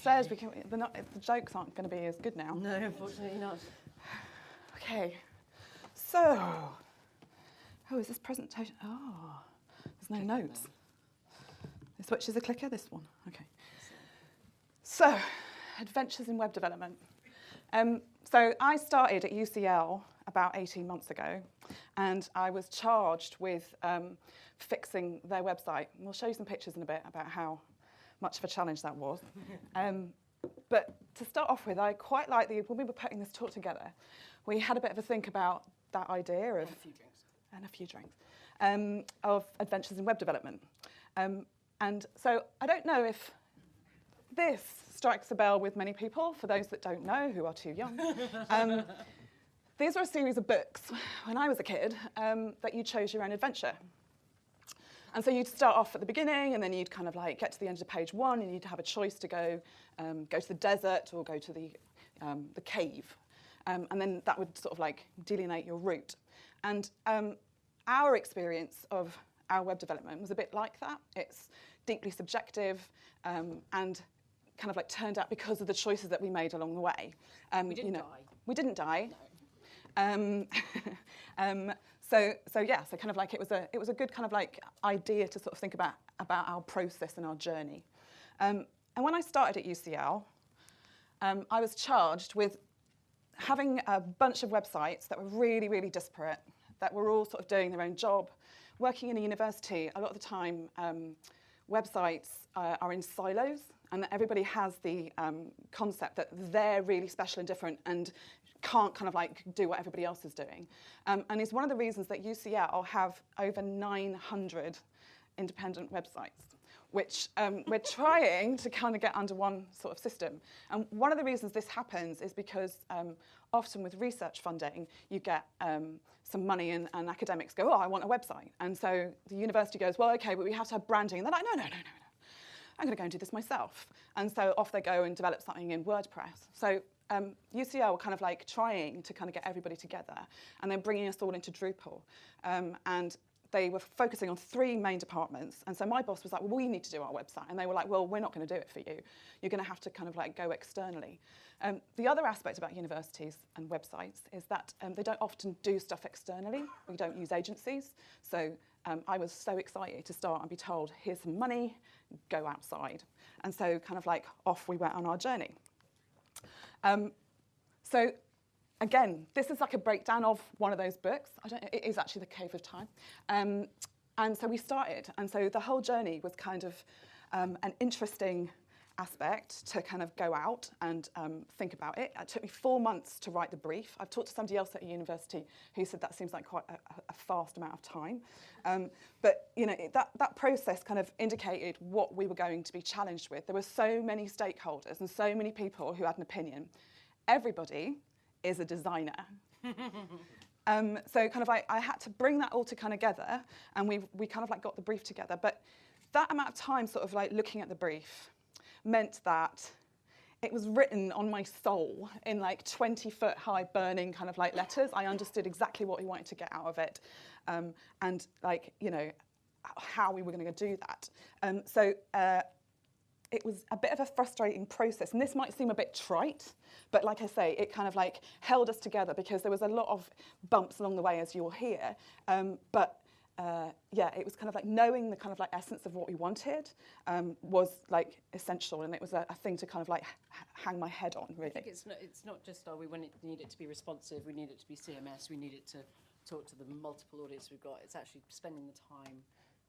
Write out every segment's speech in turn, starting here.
said, the jokes aren't going to be as good now. No, unfortunately not. Okay, so, is this presentation? Oh, there's no notes. Which is a clicker, this one. Okay. So, adventures in web development. So I started at UCL about 18 months ago, and I was charged with fixing their website. We'll show you some pictures in a bit about how much of a challenge that was. But to start off with, I quite like when we were putting this talk together, we had a bit of a think about that idea of... And a few drinks. Of adventures in web development. And so I don't know if this strikes a bell with many people, for those that don't know, who are too young. These are a series of books, when I was a kid, that you chose your own adventure. And so you'd start off at the beginning, and then you'd kind of like get to the end of page one, and you'd have a choice to go to the desert or go to the cave. And then that would sort of like delineate your route. And our experience of our web development was a bit like that. It's deeply subjective and kind of like turned out because of the choices that we made along the way. We didn't die. We didn't die. No. So kind of like it was a good kind of like idea to sort of think about our process and our journey. And when I started at UCL, I was charged with having a bunch of websites that were really, really disparate, that were all sort of doing their own job. Working in a university, a lot of the time, websites are in silos, and that everybody has the concept that they're really special and different and can't kind of like do what everybody else is doing. And it's one of the reasons that UCL have over 900 independent websites, which we're trying to kind of get under one sort of system. And one of the reasons this happens is because often with research funding, you get some money and academics go, oh, I want a website. And so the university goes, well, okay, but we have to have branding. And they're like, no. I'm going to go and do this myself. And so off they go and develop something in WordPress. So UCL were kind of like trying to kind of get everybody together and then bringing us all into Drupal. And they were focusing on 3 main departments. And so my boss was like, well, we need to do our website. And they were like, well, we're not going to do it for you. You're going to have to kind of like go externally. The other aspect about universities and websites is that they don't often do stuff externally. We don't use agencies. So I was so excited to start and be told, here's some money, go outside. And so kind of like off we went on our journey. So again, this is like a breakdown of one of those books. It is actually The Cave of Time. And so we started. And so the whole journey was kind of an interesting aspect to kind of go out and think about it. It took me 4 months to write the brief. I've talked to somebody else at a university who said that seems like quite a fast amount of time. But you know, that process kind of indicated what we were going to be challenged with. There were so many stakeholders and so many people who had an opinion. Everybody is a designer. So kind of like I had to bring that all together, and we kind of like got the brief together. But that amount of time sort of like looking at the brief meant that it was written on my soul in like 20-foot high burning kind of like letters. I understood exactly what he wanted to get out of it, and like, you know, how we were going to do that. So it was a bit of a frustrating process, and this might seem a bit trite, but like I say, it kind of like held us together because there was a lot of bumps along the way, as you'll hear. Yeah, it was kind of like knowing the kind of like essence of what we wanted was like essential, and it was a thing to kind of like hang my head on, really. I think it's not just, we need it to be responsive, we need it to be CMS, we need it to talk to the multiple audience we've got. It's actually spending the time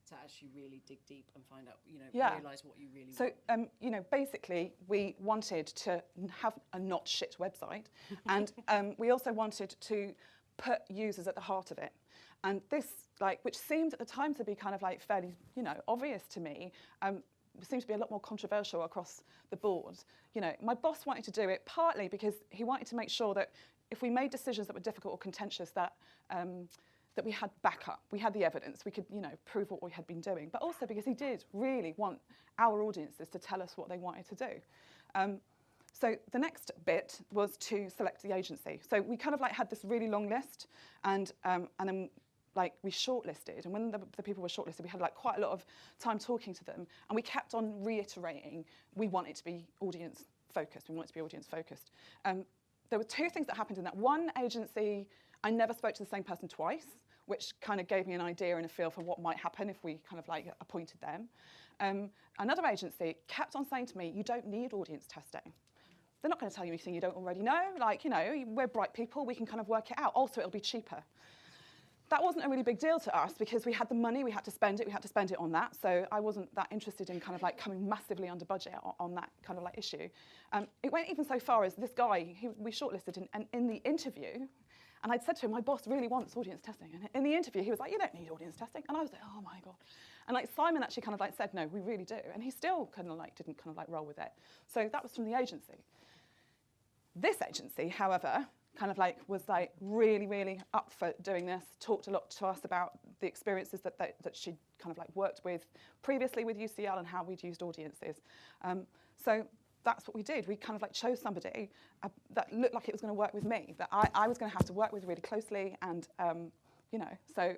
to actually really dig deep and find out, you know, realise what you really want. So, you know, basically we wanted to have a not shit website, and we also wanted to put users at the heart of it. And this, like, which seemed at the time to be kind of like fairly, you know, obvious to me, seemed to be a lot more controversial across the board. You know, my boss wanted to do it partly because he wanted to make sure that if we made decisions that were difficult or contentious, that that we had backup, we had the evidence, we could, you know, prove what we had been doing. But also because he did really want our audiences to tell us what they wanted to do. So the next bit was to select the agency. So we kind of like had this really long list, and then we shortlisted, and when the people were shortlisted, we had like quite a lot of time talking to them, and we kept on reiterating we want it to be audience focused. We want it to be audience focused. There were two things that happened in that. One agency, I never spoke to the same person twice, which kind of gave me an idea and a feel for what might happen if we kind of like appointed them. Another agency kept on saying to me, you don't need audience testing. They're not going to tell you anything you don't already know. Like, you know, we're bright people, we can kind of work it out. Also, it'll be cheaper. That wasn't a really big deal to us because we had the money, we had to spend it on that. So I wasn't that interested in kind of like coming massively under budget on that kind of like issue. It went even so far as this guy, we shortlisted, and in the interview, and I'd said to him, my boss really wants audience testing. And in the interview, he was like, you don't need audience testing. And I was like, oh my God. And like Simon actually kind of like said, no, we really do. And he still kind of like didn't kind of like roll with it. So that was from the agency. This agency, however, kind of like was like really, really up for doing this, talked a lot to us about the experiences that she'd kind of like worked with previously with UCL and how we'd used audiences. So that's what we did. We kind of like chose somebody that looked like it was going to work with me, that I was going to have to work with really closely, and you know, so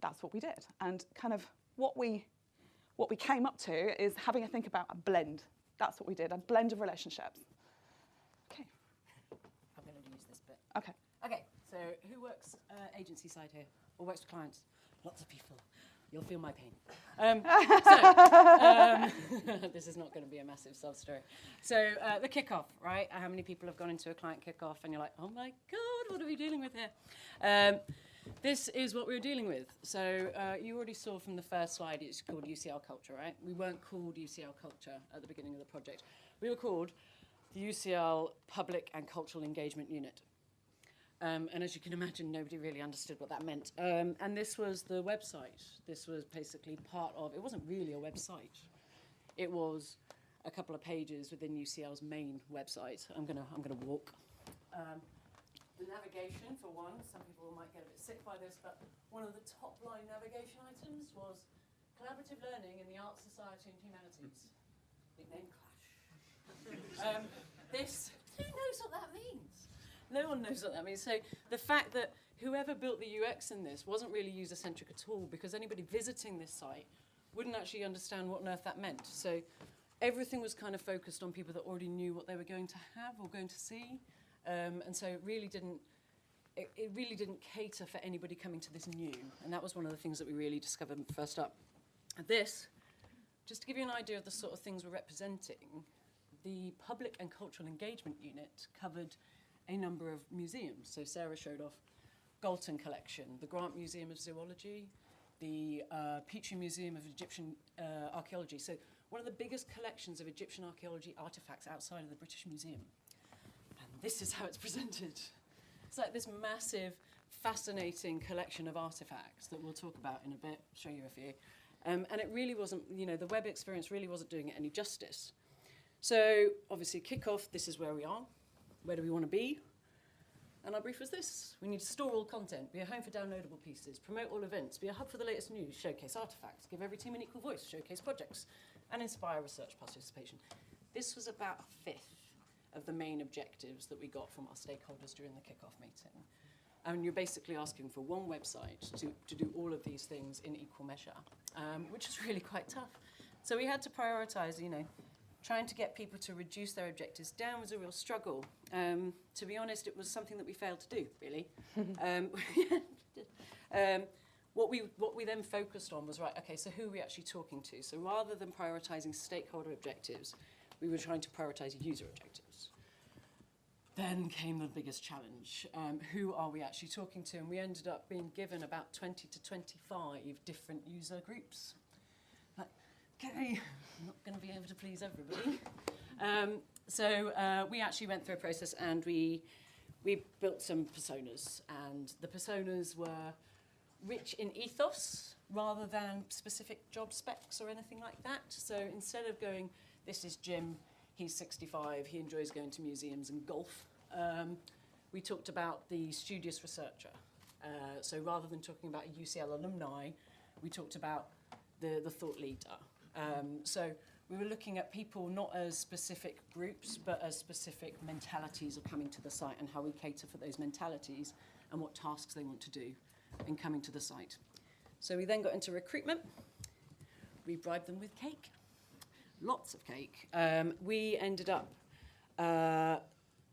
that's what we did. And kind of what we came up to is having a think about a blend. That's what we did, a blend of relationships. Okay. I'm going to use this bit. Okay. Okay, so who works agency side here, or works with clients? Lots of people. You'll feel my pain. This is not going to be a massive sub-story. So the kickoff, right? How many people have gone into a client kickoff and you're like, oh my God, what are we dealing with here? This is what we were dealing with. So you already saw from the first slide, it's called UCL Culture, right? We weren't called UCL Culture at the beginning of the project. We were called the UCL Public and Cultural Engagement Unit. And as you can imagine, nobody really understood what that meant. And this was the website. This was basically part of, it wasn't really a website. It was a couple of pages within UCL's main website. I'm gonna walk. The navigation, for one, some people might get a bit sick by this, but one of the top line navigation items was collaborative learning in the arts, society and humanities. Big name clash. Who knows what that means? No one knows what that means. So the fact that whoever built the UX in this wasn't really user-centric at all, because anybody visiting this site wouldn't actually understand what on earth that meant. So everything was kind of focused on people that already knew what they were going to have or going to see. And so it really didn't cater for anybody coming to this new. And that was one of the things that we really discovered first up. This, just to give you an idea of the sort of things we're representing, the Public and Cultural Engagement Unit covered a number of museums. So Sarah showed off Galton Collection, the Grant Museum of Zoology, the Petrie Museum of Egyptian Archaeology. So one of the biggest collections of Egyptian archaeology artifacts outside of the British Museum. And this is how it's presented. It's like this massive, fascinating collection of artifacts that we'll talk about in a bit, show you a few. And it really wasn't, you know, the web experience really wasn't doing it any justice. So obviously kickoff, this is where we are. Where do we want to be? And our brief was this. We need to store all content, be a home for downloadable pieces, promote all events, be a hub for the latest news, showcase artifacts, give every team an equal voice, showcase projects, and inspire research participation. This was about a fifth of the main objectives that we got from our stakeholders during the kickoff meeting. And you're basically asking for one website to do all of these things in equal measure, which is really quite tough. So we had to prioritize, you know, trying to get people to reduce their objectives down was a real struggle. To be honest, it was something that we failed to do, really. What we then focused on was, right, okay, so who are we actually talking to? So rather than prioritising stakeholder objectives, we were trying to prioritise user objectives. Then came the biggest challenge. Who are we actually talking to? And we ended up being given about 20 to 25 different user groups. Okay, I'm not going to be able to please everybody. So we actually went through a process and we built some personas. And the personas were rich in ethos rather than specific job specs or anything like that. So instead of going, this is Jim, he's 65, he enjoys going to museums and golf, we talked about the studious researcher. So rather than talking about a UCL alumni, we talked about the thought leader. So we were looking at people not as specific groups, but as specific mentalities of coming to the site and how we cater for those mentalities and what tasks they want to do. in coming to the site. So we then got into recruitment. We bribed them with cake, lots of cake. We ended up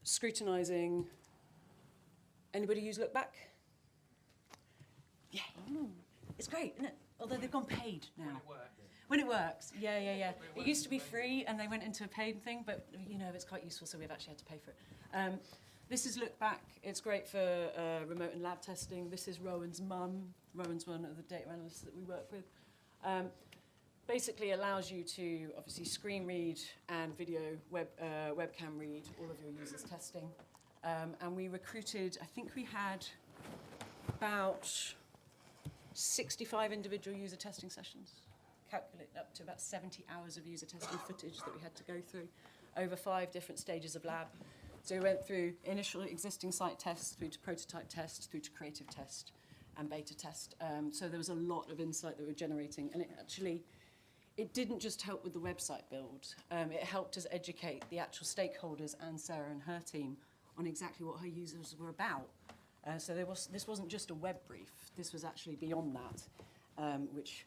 scrutinising. Anybody use Look Back? Yeah, it's great, isn't it? Although they've gone paid now. When it works. When it works, yeah. It used to be free, and they went into a paid thing, but it's quite useful, so we've actually had to pay for it. This is Look Back. It's great for remote and lab testing. This is Rowan's mum. Rowan's one of the data analysts that we work with. Basically allows you to obviously screen read and video webcam read all of your users' testing. And we recruited, I think we had about 65 individual user testing sessions, calculate up to about 70 hours of user testing footage that we had to go through over 5 different stages of lab. So we went through initial existing site tests, through to prototype test, through to creative test and beta test. So there was a lot of insight that we were generating, and it didn't just help with the website build. It helped us educate the actual stakeholders and Sarah and her team on exactly what her users were about. So this wasn't just a web brief. This was actually beyond that, which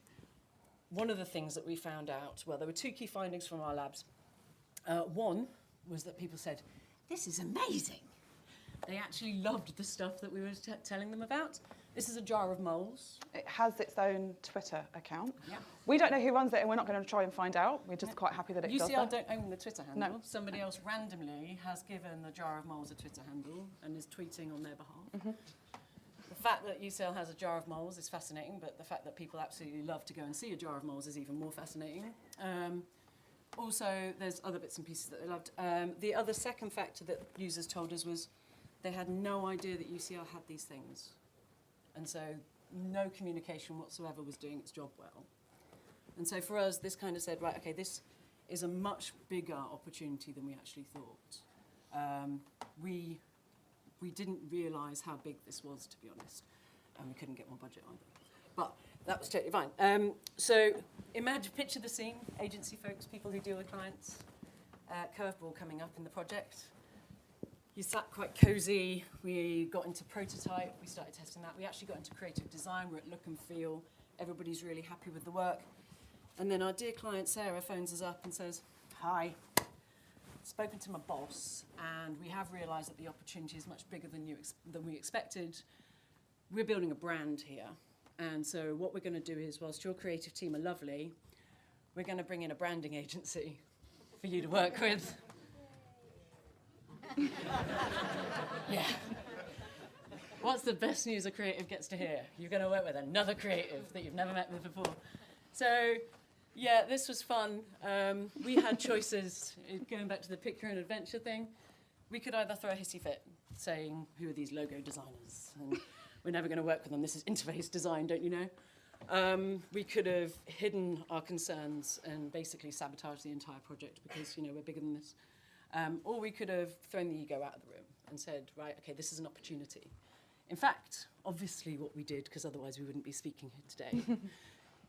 one of the things that we found out, well, there were 2 key findings from our labs. One was that people said, this is amazing. They actually loved the stuff that we were telling them about. This is a jar of moles. It has its own Twitter account. Yeah. We don't know who runs it, and we're not going to try and find out. We're just quite happy that it does UCL that. don't own the Twitter handle. No. Somebody else randomly has given the jar of moles a Twitter handle and is tweeting on their behalf. Mm-hmm. The fact that UCL has a jar of moles is fascinating, but the fact that people absolutely love to go and see a jar of moles is even more fascinating. Also, there's other bits and pieces that they loved. The other second factor that users told us was they had no idea that UCL had these things. And so no communication whatsoever was doing its job well. And so for us, this kind of said, right, okay, this is a much bigger opportunity than we actually thought. We didn't realise how big this was, to be honest, and we couldn't get more budget either. But that was totally fine. So picture the scene, agency folks, people who deal with clients, curveball coming up in the project. You sat quite cosy, we got into prototype, we started testing that. We actually got into creative design, we're at look and feel, everybody's really happy with the work. And then our dear client Sarah phones us up and says, hi, spoken to my boss, and we have realised that the opportunity is much bigger than we expected. We're building a brand here. And so what we're going to do is, whilst your creative team are lovely, we're going to bring in a branding agency for you to work with. Yeah. What's the best news a creative gets to hear? You're going to work with another creative that you've never met with before. So, yeah, this was fun. We had choices, going back to the pick your own adventure thing. We could either throw a hissy fit saying, who are these logo designers? And we're never going to work with them. This is interface design, don't you know? We could have hidden our concerns and basically sabotaged the entire project because, we're bigger than this. Or we could have thrown the ego out of the room and said, right, okay, this is an opportunity. In fact, obviously what we did, because otherwise we wouldn't be speaking here today,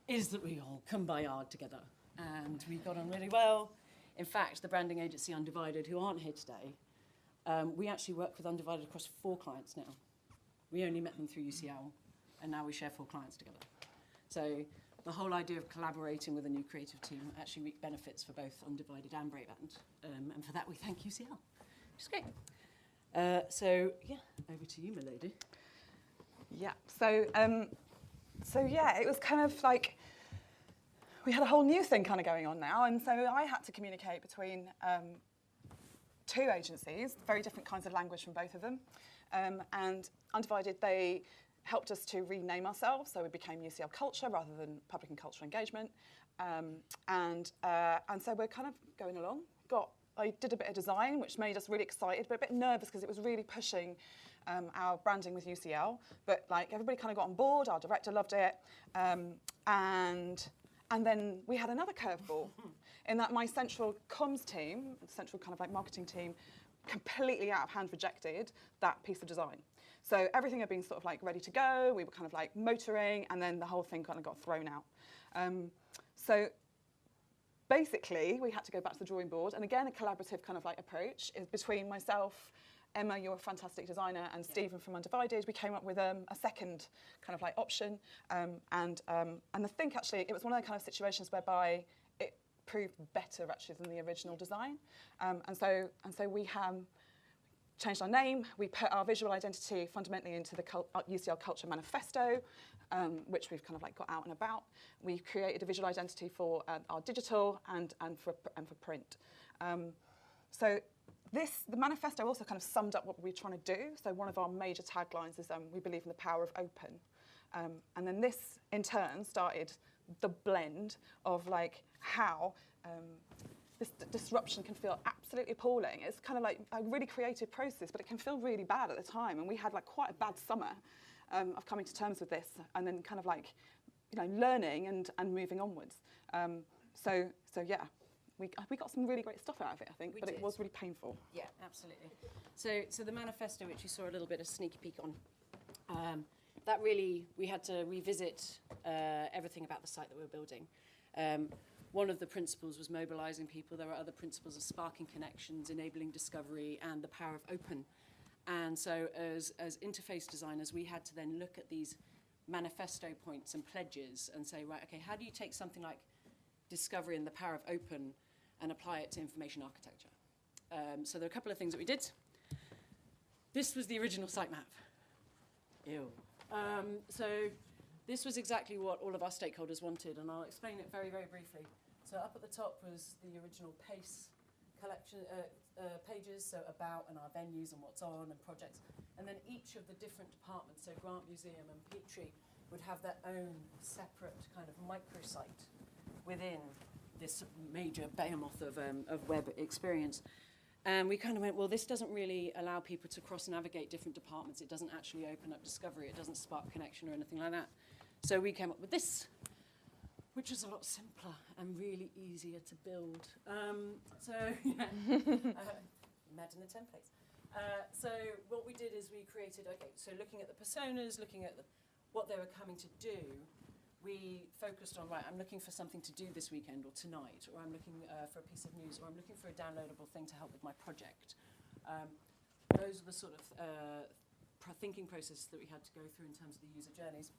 is that we all come by yard together. And we got on really well. In fact, the branding agency Undivided, who aren't here today, we actually work with Undivided across 4 clients now. We only met them through UCL, and now we share 4 clients together. So the whole idea of collaborating with a new creative team actually reap benefits for both Undivided and Bravand. And for that, we thank UCL, which is great. So, yeah, over to you, my lady. Yeah, so yeah, it was kind of like we had a whole new thing kind of going on now, and so I had to communicate between 2 agencies, very different kinds of language from both of them. And Undivided, they helped us to rename ourselves, so we became UCL Culture rather than Public and Cultural Engagement. And so we're kind of going along. I did a bit of design, which made us really excited, but a bit nervous because it was really pushing our branding with UCL. But like everybody kind of got on board. Our director loved it, and then we had another curveball in that my central comms team, central kind of like marketing team, completely out of hand rejected that piece of design. So everything had been sort of like ready to go. We were kind of like motoring, and then the whole thing kind of got thrown out. So basically, we had to go back to the drawing board, and again, a collaborative kind of like approach is between myself Emma, you're a fantastic designer, and Stephen from Undivided, we came up with a second kind of like option. And I think actually it was one of the kind of situations whereby it proved better actually than the original design. And so we changed our name. We put our visual identity fundamentally into the UCL Culture manifesto, which we've kind of like got out and about. We created a visual identity for our digital and for print. So the manifesto also kind of summed up what we were trying to do. So one of our major taglines is we believe in the power of open. And then this in turn started the blend of like how this disruption can feel absolutely appalling. It's kind of like a really creative process, but it can feel really bad at the time. And we had like quite a bad summer of coming to terms with this, and then kind of like, learning and moving onwards. So yeah, we got some really great stuff out of it, I think, but it was really painful. Yeah, absolutely. So the manifesto, which you saw a little bit of sneaky peek on, that really, we had to revisit everything about the site that we were building. One of the principles was mobilising people. There were other principles of sparking connections, enabling discovery, and the power of open. And so as interface designers, we had to then look at these manifesto points and pledges and say, right, okay, how do you take something like discovery and the power of open and apply it to information architecture? So there are a couple of things that we did. This was the original sitemap. Ew. So this was exactly what all of our stakeholders wanted, and I'll explain it very, very briefly. So up at the top was the original PACE collection pages, so about and our venues and what's on and projects. And then each of the different departments, so Grant Museum and Petrie, would have their own separate kind of microsite within this major behemoth of web experience. And we kind of went, well, this doesn't really allow people to cross-navigate different departments. It doesn't actually open up discovery. It doesn't spark connection or anything like that. So we came up with this, which is a lot simpler and really easier to build. Imagine the templates. So what we did is we created, so looking at the personas, looking at what they were coming to do, we focused on, right, I'm looking for something to do this weekend or tonight, or I'm looking for a piece of news, or I'm looking for a downloadable thing to help with my project. Those are the sort of thinking processes that we had to go through in terms of the user journeys.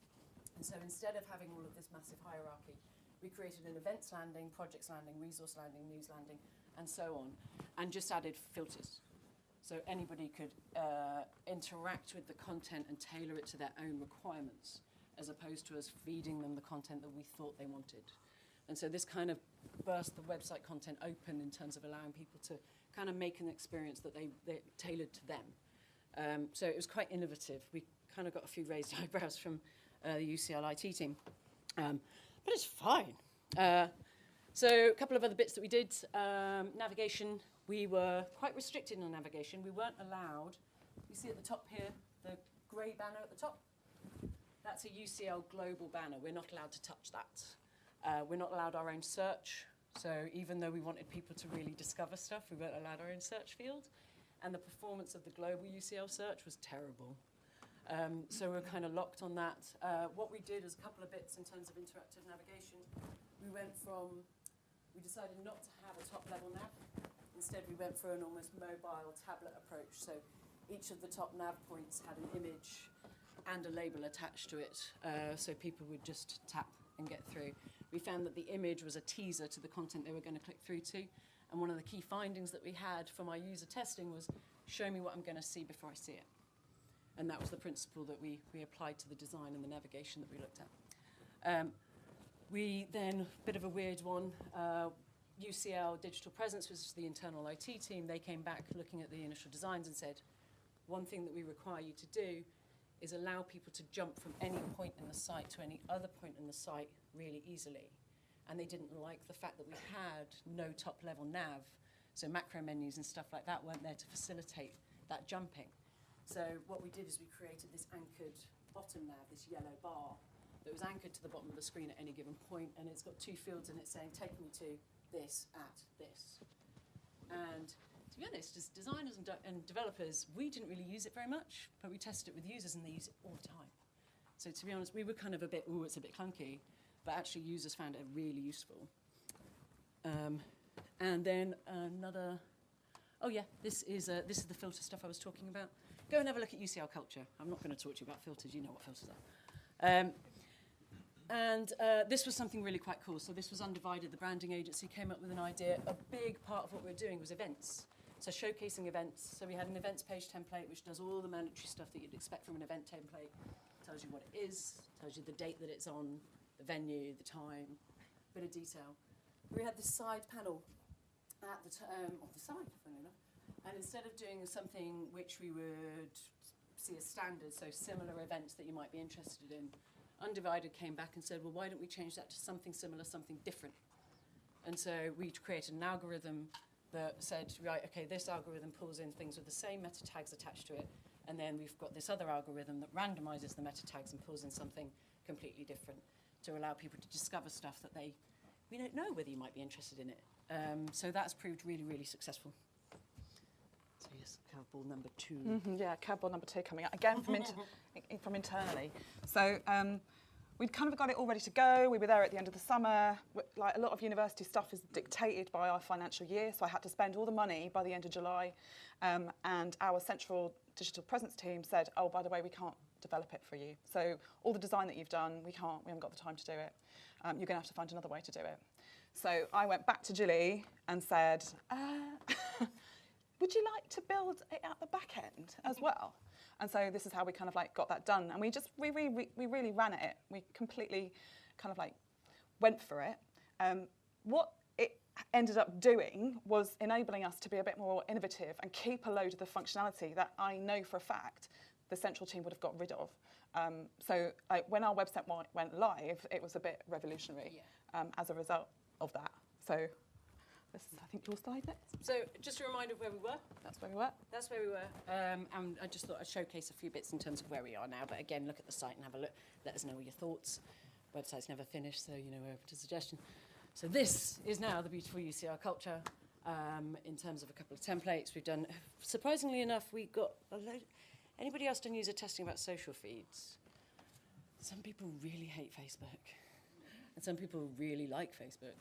And so instead of having all of this massive hierarchy, we created an events landing, projects landing, resource landing, news landing, and so on, and just added filters. So anybody could interact with the content and tailor it to their own requirements, as opposed to us feeding them the content that we thought they wanted. And so this kind of burst the website content open in terms of allowing people to kind of make an experience that they tailored to them. So it was quite innovative. We kind of got a few raised eyebrows from the UCL IT team. But it's fine. So a couple of other bits that we did. Navigation, we were quite restricted on navigation. We weren't allowed, you see at the top here, the grey banner at the top? That's a UCL global banner. We're not allowed to touch that. We're not allowed our own search. So even though we wanted people to really discover stuff, we weren't allowed our own search field. And the performance of the global UCL search was terrible. So we're kind of locked on that. What we did is a couple of bits in terms of interactive navigation. We decided not to have a top-level nav. Instead, we went for an almost mobile tablet approach. So each of the top nav points had an image and a label attached to it, so people would just tap and get through. We found that the image was a teaser to the content they were going to click through to, and one of the key findings that we had from our user testing was, show me what I'm going to see before I see it. And that was the principle that we applied to the design and the navigation that we looked at. We then, bit of a weird one, UCL Digital Presence, which was the internal IT team, they came back looking at the initial designs and said, one thing that we require you to do is allow people to jump from any point in the site to any other point in the site really easily. And they didn't like the fact that we had no top-level nav, so macro menus and stuff like that weren't there to facilitate that jumping. So what we did is we created this anchored bottom nav, this yellow bar, that was anchored to the bottom of the screen at any given point, and it's got two fields in it saying, take me to this at this. And to be honest, as designers and developers, we didn't really use it very much, but we tested it with users and they use it all the time. So to be honest, we were kind of a bit, it's a bit clunky, but actually users found it really useful. And then another oh yeah, this is the filter stuff I was talking about. Go and have a look at UCL Culture. I'm not going to talk to you about filters. You know what filters are. And this was something really quite cool. So this was Undivided, the branding agency, came up with an idea. A big part of what we were doing was events. So showcasing events. So we had an events page template, which does all the mandatory stuff that you'd expect from an event template. Tells you what it is, tells you the date that it's on, the venue, the time, bit of detail. We had this side panel at the side, funnily enough. And instead of doing something which we would see as standard, so similar events that you might be interested in, Undivided came back and said, well, why don't we change that to something similar, something different? And so we created an algorithm that said, right, okay, this algorithm pulls in things with the same meta tags attached to it, and then we've got this other algorithm that randomizes the meta tags and pulls in something completely different to allow people to discover stuff that we don't know whether you might be interested in it. So that's proved really, really successful. So yes, curveball number 2. Yeah, curveball number 2 coming out again from internally. So we'd kind of got it all ready to go. We were there at the end of the summer. Like a lot of university stuff is dictated by our financial year, so I had to spend all the money by the end of July. And our central digital presence team said, oh, by the way, we can't develop it for you. So all the design that you've done, we haven't got the time to do it. You're going to have to find another way to do it. So I went back to Jilly and said, would you like to build it at the back end as well? And so this is how we kind of like got that done. And we really ran at it. We completely kind of like went for it. What it ended up doing was enabling us to be a bit more innovative and keep a load of the functionality that I know for a fact the central team would have got rid of. So like, when our website went live, it was a bit revolutionary as a result of that. So this is, I think, your slide next. So just a reminder of where we were. That's where we were. That's where we were. And I just thought I'd showcase a few bits in terms of where we are now. But again, look at the site and have a look. Let us know your thoughts. Website's never finished, so you know, we're open to suggestion. So this is now the beautiful UCL Culture. In terms of a couple of templates, we've done, surprisingly enough, we got a load. Anybody else done user testing about social feeds? Some people really hate Facebook. And some people really like Facebook.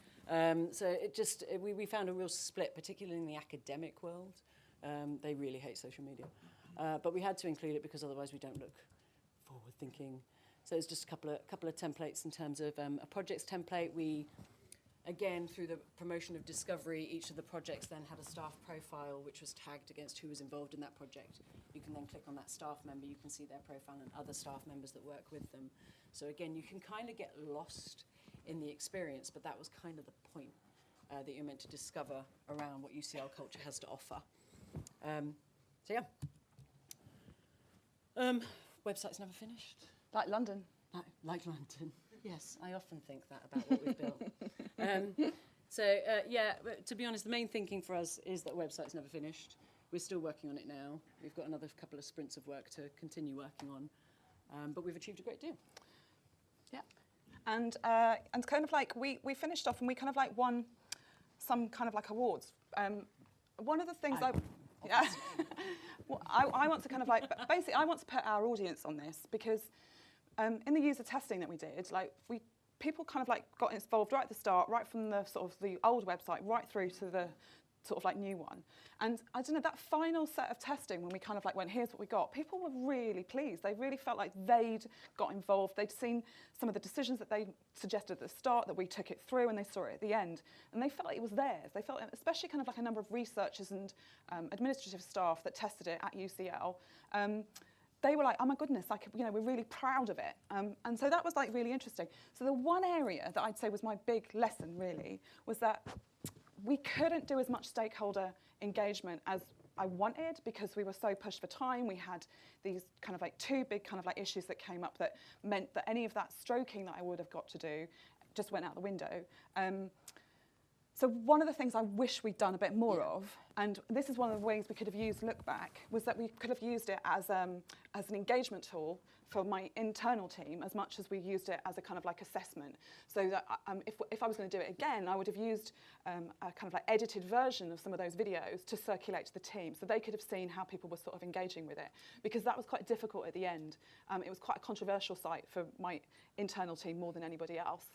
So it just, we found a real split, particularly in the academic world. They really hate social media. But we had to include it because otherwise we don't look forward thinking. So it's just a couple of templates in terms of a projects template. We, again, through the promotion of discovery, each of the projects then had a staff profile which was tagged against who was involved in that project. You can then click on that staff member, you can see their profile and other staff members that work with them. So again, you can kind of get lost in the experience, but that was kind of the point that you're meant to discover around what UCL Culture has to offer. So yeah. Website's never finished. Like London. Like London. Yes, I often think that about what we've built. Yeah, but to be honest, the main thinking for us is that website's never finished. We're still working on it now. We've got another couple of sprints of work to continue working on, but we've achieved a great deal. Yeah, and kind of like we finished off and we kind of like won some kind of like awards. One of the things I want to kind of like, basically I want to put our audience on this because in the user testing that we did, like people kind of like got involved right at the start, right from the sort of the old website right through to the sort of like new one. And I don't know, that final set of testing when we kind of like went, here's what we got, people were really pleased. They really felt like they'd got involved. They'd seen some of the decisions that they suggested at the start, that we took it through, and they saw it at the end. And they felt like it was theirs. They felt, especially kind of like a number of researchers and administrative staff that tested it at UCL, they were like, oh my goodness, like, you know, we're really proud of it. And so that was like really interesting. So the one area that I'd say was my big lesson really was that we couldn't do as much stakeholder engagement as I wanted because we were so pushed for time. We had these kind of like two big kind of like issues that came up that meant that any of that stroking that I would have got to do just went out the window. So one of the things I wish we'd done a bit more of, and this is one of the ways we could have used Look Back, was that we could have used it as an engagement tool for my internal team as much as we used it as a kind of like assessment. So that if I was going to do it again, I would have used a kind of like edited version of some of those videos to circulate to the team so they could have seen how people were sort of engaging with it, because that was quite difficult at the end. It was quite a controversial site for my internal team more than anybody else.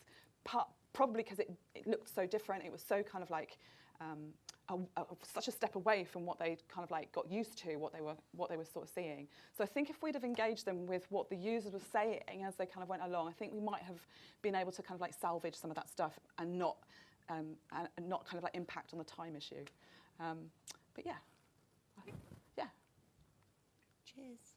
Probably because it looked so different. It was so kind of like such a step away from what they kind of like got used to, what they were sort of seeing. So I think if we'd have engaged them with what the users were saying as they kind of went along, I think we might have been able to kind of like salvage some of that stuff and not kind of like impact on the time issue. But yeah, I think, yeah. Cheers.